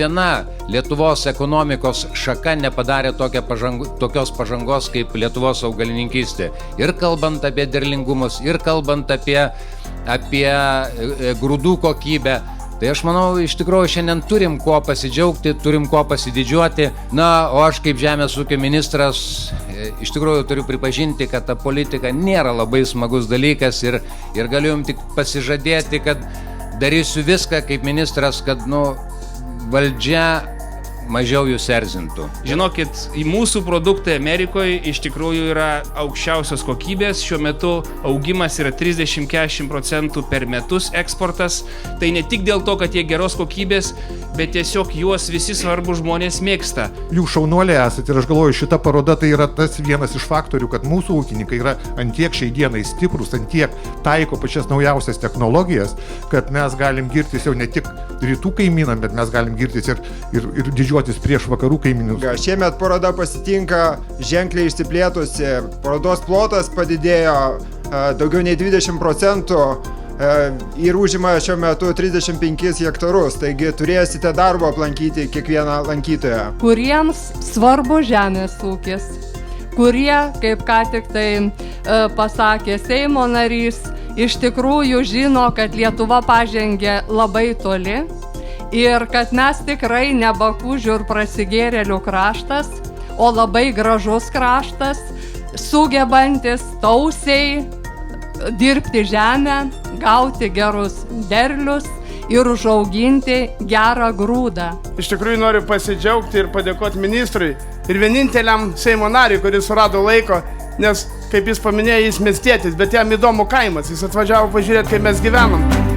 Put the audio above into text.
viena Lietuvos ekonomikos šaka nepadarė tokios pažangos kaip Lietuvos augalininkystė. Ir kalbant apie derlingumus, ir kalbant apie grūdų kokybę. Tai aš manau, iš tikrųjų šiandien turim kuo pasidžiaugti, turim kuo pasididžiuoti. Na, o aš kaip žemės ūkio ministras iš tikrųjų turiu pripažinti, kad ta politika nėra labai smagus dalykas ir galiu jums tik pasižadėti, kad darysiu viską kaip ministras, kad valdžia mažiau jūs erzintų. Žinokit, į mūsų produktai Amerikoje iš tikrųjų yra aukščiausios kokybės. Šiuo metu augimas yra 30-40% per metus eksportas. Tai ne tik dėl to, kad jie geros kokybės, bet tiesiog juos visi svarbus žmonės mėgsta. Jūs šaunuoliai esate ir aš galvoju, šita paroda tai yra tas vienas iš faktorių, kad mūsų ūkininkai yra antiek šiai dienai stiprus, antiek taiko pačias naujausias technologijas, kad mes galim girtis jau ne tik rytų kaimynam, bet mes galim girtis ir didžiuotis prieš vakarų kaimynus. Šiemet paroda pasitinka ženkliai išsiplėtusi, parodos plotas padidėjo daugiau nei 20%. Ir užima šiuo metu 35 hektarus, taigi turėsite darbo aplankyti kiekvieną lankytoją. Kuriems svarbu žemės ūkis, kurie, kaip ką tik tai pasakė Seimo narys, iš tikrųjų žino, kad Lietuva pažengė labai toli ir kad mes tikrai ne bakūžių ir prasigėrėlių kraštas, o labai gražus kraštas, sugebantis tausiai dirbti žemę, gauti gerus derlius ir užauginti gerą grūdą. Iš tikrųjų noriu pasidžiaugti ir padėkoti ministrui ir vieninteliam Seimo nariui, kuris surado laiko, nes, kaip jis paminėjo, jis miestietis, bet jam įdomu kaimas, jis atvažiavo pažiūrėti, kaip mes gyvenam.